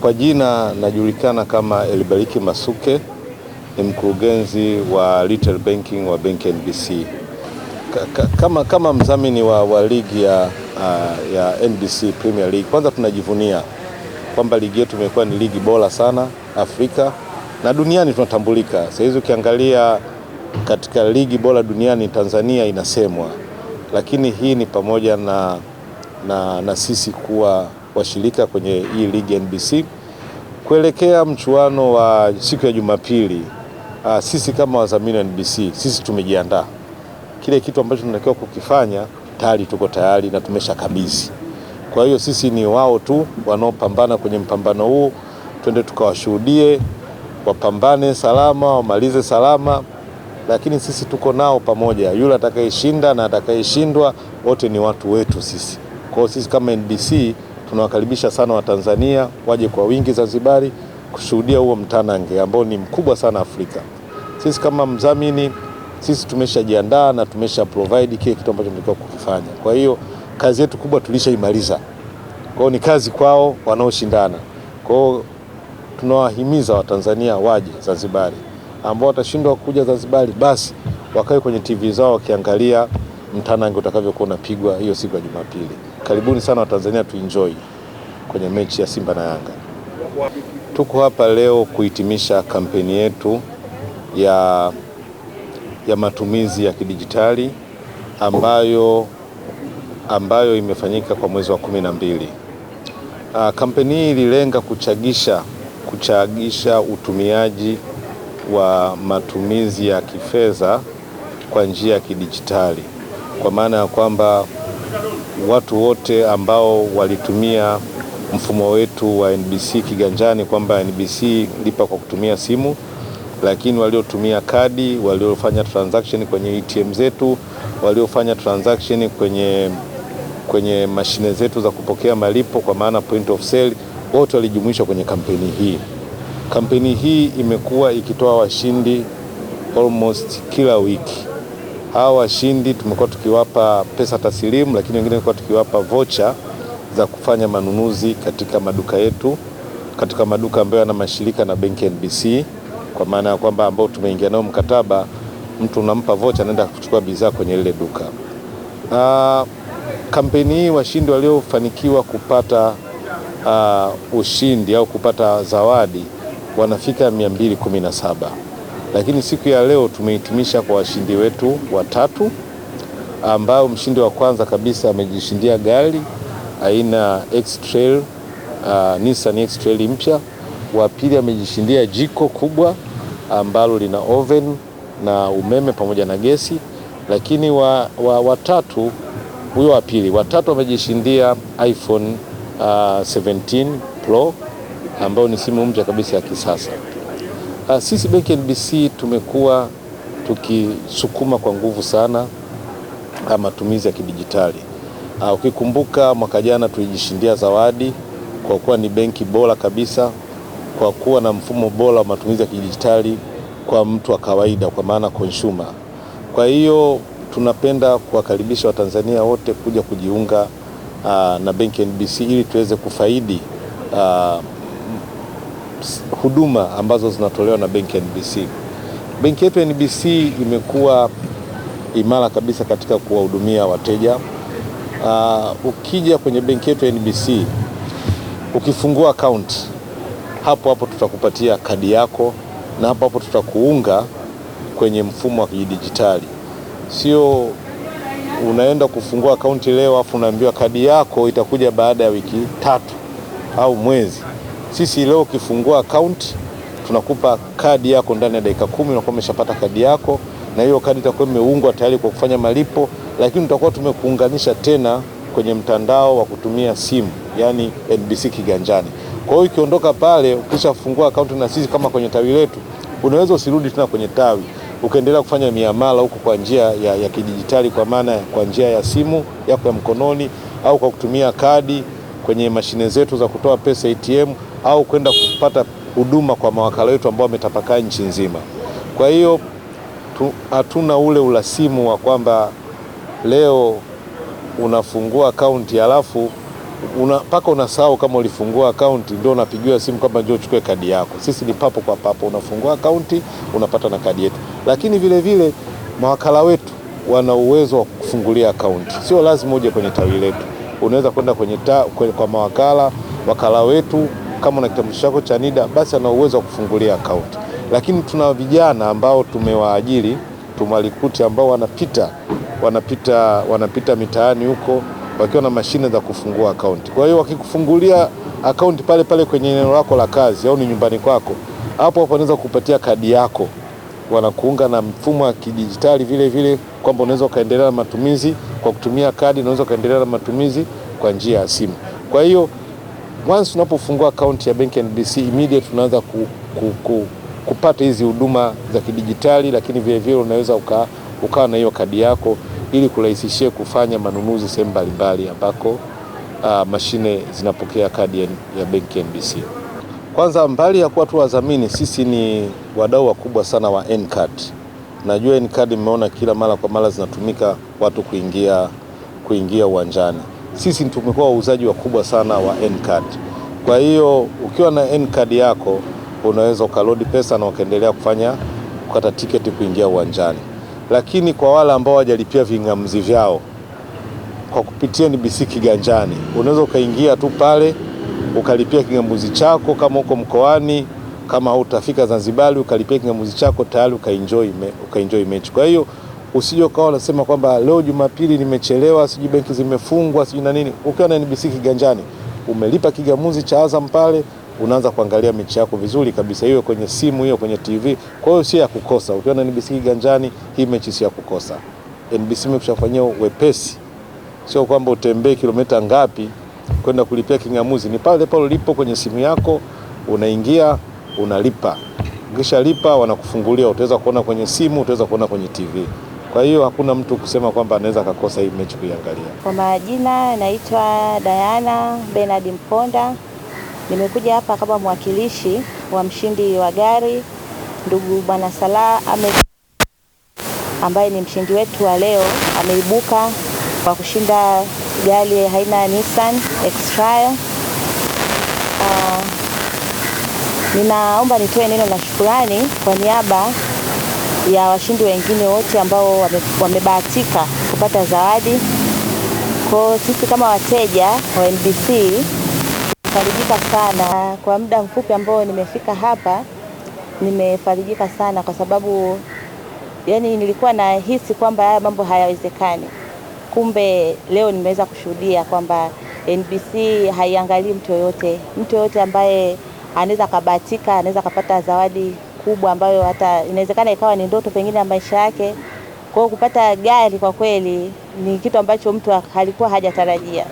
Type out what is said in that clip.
Kwa jina najulikana kama Elibariki Masuke, ni mkurugenzi wa Retail Banking wa benki NBC. Kama mdhamini wa ligi ya NBC Premier League, kwanza tunajivunia kwamba ligi yetu imekuwa ni ligi bora sana Afrika na duniani tunatambulika. Sasa hizi ukiangalia katika ligi bora duniani Tanzania inasemwa, lakini hii ni pamoja na sisi kuwa washirika kwenye hii ligi NBC kuelekea mchuano wa siku ya Jumapili. Sisi kama wadhamini wa NBC, sisi tumejiandaa. Kile kitu ambacho tunatakiwa kukifanya tayari tuko tayari na tumeshakabidhi. Kwa hiyo sisi ni wao tu wanaopambana kwenye mpambano huu, twende tukawashuhudie, wapambane salama, wamalize salama, lakini sisi tuko nao pamoja. Yule atakayeshinda na atakayeshindwa wote ni watu wetu sisi. Kwa hiyo sisi kama NBC tunawakaribisha sana Watanzania waje kwa wingi Zanzibari kushuhudia huo mtanange ambao ni mkubwa sana Afrika. Sisi kama mdhamini, sisi tumeshajiandaa na tumesha provide kile kitu ambacho tunataka kukifanya. Kwa hiyo kazi yetu kubwa tulishaimaliza. Kwa hiyo ni kazi kwao wanaoshindana. Kwa hiyo tunawahimiza Watanzania waje Zanzibari. Ambao watashindwa kuja Zanzibari basi wakae kwenye TV zao wakiangalia mtanange utakavyokuwa unapigwa hiyo siku ya Jumapili. Karibuni sana Watanzania, tuenjoy kwenye mechi ya Simba na Yanga. Tuko hapa leo kuhitimisha kampeni yetu ya matumizi ya kidijitali ambayo imefanyika kwa mwezi wa 12. Kampeni hii ililenga kuchagisha utumiaji wa matumizi ya kifedha kwa njia ya kidijitali, kwa maana ya kwamba watu wote ambao walitumia mfumo wetu wa NBC kiganjani, kwamba NBC lipa kwa kutumia simu, lakini waliotumia kadi, waliofanya transaction kwenye ATM zetu, waliofanya transaction kwenye mashine zetu za kupokea malipo kwa maana point of sale, wote walijumuishwa kwenye kampeni hii. Kampeni hii imekuwa ikitoa washindi almost kila wiki. Hawa washindi tumekuwa tukiwapa pesa taslimu, lakini wengine tumekuwa tukiwapa voucher za kufanya manunuzi katika maduka yetu, katika maduka ambayo yana mashirika na benki NBC, kwa maana ya kwamba ambao tumeingia nao mkataba, mtu unampa voucher anaenda kuchukua bidhaa kwenye ile duka. Kampeni hii washindi waliofanikiwa kupata ushindi au kupata zawadi wanafika 217. Lakini siku ya leo tumehitimisha kwa washindi wetu watatu, ambao mshindi wa kwanza kabisa amejishindia gari aina X-Trail, Nissan X-Trail mpya. Wa pili amejishindia jiko kubwa ambalo lina oven na umeme pamoja na gesi. Lakini watatu, huyo wa pili, watatu amejishindia iPhone 17 Pro ambao ni simu mpya kabisa ya kisasa. Sisi benki NBC tumekuwa tukisukuma kwa nguvu sana matumizi ya kidijitali. Ukikumbuka mwaka jana tulijishindia zawadi kwa kuwa ni benki bora kabisa, kwa kuwa na mfumo bora wa matumizi ya kidijitali kwa mtu wa kawaida, kwa maana consumer. Kwa hiyo tunapenda kuwakaribisha Watanzania wote kuja kujiunga na benki NBC ili tuweze kufaidi huduma ambazo zinatolewa na benki NBC. Benki yetu NBC imekuwa imara kabisa katika kuwahudumia wateja. Ukija kwenye benki yetu NBC, ukifungua account, hapo tutakupatia kadi yako na hapo tutakuunga kwenye mfumo wa kidijitali. Sio unaenda kufungua account leo afu unaambiwa kadi yako itakuja baada ya wiki 3 au mwezi. Sisi leo ukifungua account tunakupa kadi yako ndani ya dakika 10, unakuwa umeshapata kadi yako, na hiyo kadi itakuwa imeungwa tayari kwa kufanya malipo, lakini tutakuwa tumekuunganisha tena kwenye mtandao wa kutumia simu, yani NBC kiganjani. Kwa hiyo ukiondoka pale ukishafungua account na sisi kama kwenye tawi letu, unaweza usirudi tena kwenye tawi, ukaendelea kufanya miamala huko kwa njia ya kidijitali, kwa maana kwa njia ya simu yako ya mkononi au kwa kutumia kadi kwenye mashine zetu za kutoa pesa ATM, au kwenda kupata huduma kwa mawakala wetu ambao wametapakaa nchi nzima. Kwa hiyo hatuna ule urasimu wa kwamba leo unafungua akaunti alafu mpaka unasahau kama ulifungua akaunti, ndio unapigiwa simu kwamba njoo uchukue kadi yako. Sisi ni papo kwa papo, unafungua akaunti unapata na kadi yetu. Lakini vile vile mawakala wetu wana uwezo wa kufungulia akaunti, sio lazima uje kwenye tawi letu. Unaweza kwenda kwa wakala wetu, kama una kitambulisho chako cha NIDA basi ana uwezo wa kufungulia akaunti. Lakini tuna vijana ambao tumewaajiri, tumalikuti ambao wanapita mitaani huko wakiwa na mashine za kufungua akaunti. Kwa hiyo wakikufungulia akaunti pale pale kwenye eneo lako la kazi au ni nyumbani kwako, hapo wanaweza kukupatia kadi yako, wanakuunga na mfumo wa kidijitali vile vile, kwamba unaweza kaendelea na matumizi kwa kutumia kadi, unaweza kaendelea na matumizi kwa njia ya simu. Kwa hiyo once unapofungua akaunti ya benki NBC, immediate tunaanza kupata hizi huduma za kidijitali, lakini vile vile unaweza ukawa na hiyo kadi yako ili kurahisishia kufanya manunuzi sehemu mbalimbali ambako mashine zinapokea kadi ya benki NBC. Kwanza, mbali ya kuwa tu wadhamini, sisi ni wadau wakubwa sana wa N-card. Najua N-card mmeona kila mara kwa mara zinatumika watu kuingia uwanjani. Sisi tumekuwa wauzaji wakubwa sana wa N-card. Kwa hiyo ukiwa na N-card yako unaweza ukalodi pesa na ukaendelea kukata tiketi kuingia uwanjani. Lakini kwa wale ambao hawajalipia vingamuzi vyao kwa kupitia NBC Kiganjani, unaweza ukaingia tu pale ukalipia kingamuzi chako kama uko mkoani, kama hutafika Zanzibar ukalipia kingamuzi chako tayari ukaenjoy mechi. Kwa hiyo usije ukawa unasema kwamba leo Jumapili nimechelewa, sijui benki zimefungwa, sijui na nini. Ukiwa na NBC Kiganjani umelipa kingamuzi cha Azam pale, unaanza kuangalia mechi yako vizuri kabisa, hiyo kwenye simu, hiyo kwenye TV. Kwa hiyo sio ya kukosa. Ukiwa na NBC Kiganjani, hii mechi sio ya kukosa. NBC imekushafanyia wepesi. Sio kwamba utembee kilomita ngapi kwenda kulipia kingamuzi, ni pale pale ulipo kwenye simu yako, unaingia unalipa. Ukishalipa wanakufungulia, utaweza kuona kwenye simu, utaweza kuona kwenye TV. Kwa hiyo hakuna mtu kusema kwamba anaweza kukosa hii mechi kuiangalia. Kwa majina naitwa Diana Bernard Mponda. Nimekuja hapa kama mwakilishi wa mshindi wa gari ndugu Bwana Salah Ahmed, ambaye ni mshindi wetu wa leo. Ameibuka kwa kushinda gari aina ya Nissan X-Trail. Ninaomba nitoe neno la shukrani kwa niaba ya washindi wengine wote ambao wamebahatika kupata zawadi. Kwa sisi kama wateja wa NBC nimefarijika sana. Kwa muda mfupi ambao nimefika hapa nimefarijika sana, kwa sababu yani nilikuwa nahisi kwamba haya mambo hayawezekani. Kumbe leo nimeweza kushuhudia kwamba NBC haiangalii mtu yoyote ambaye anaweza kabahatika, anaweza kupata zawadi kubwa ambayo hata inawezekana ikawa ni ndoto pengine ya maisha yake. Kwa kupata gari kwa kweli ni kitu ambacho mtu halikuwa hajatarajia.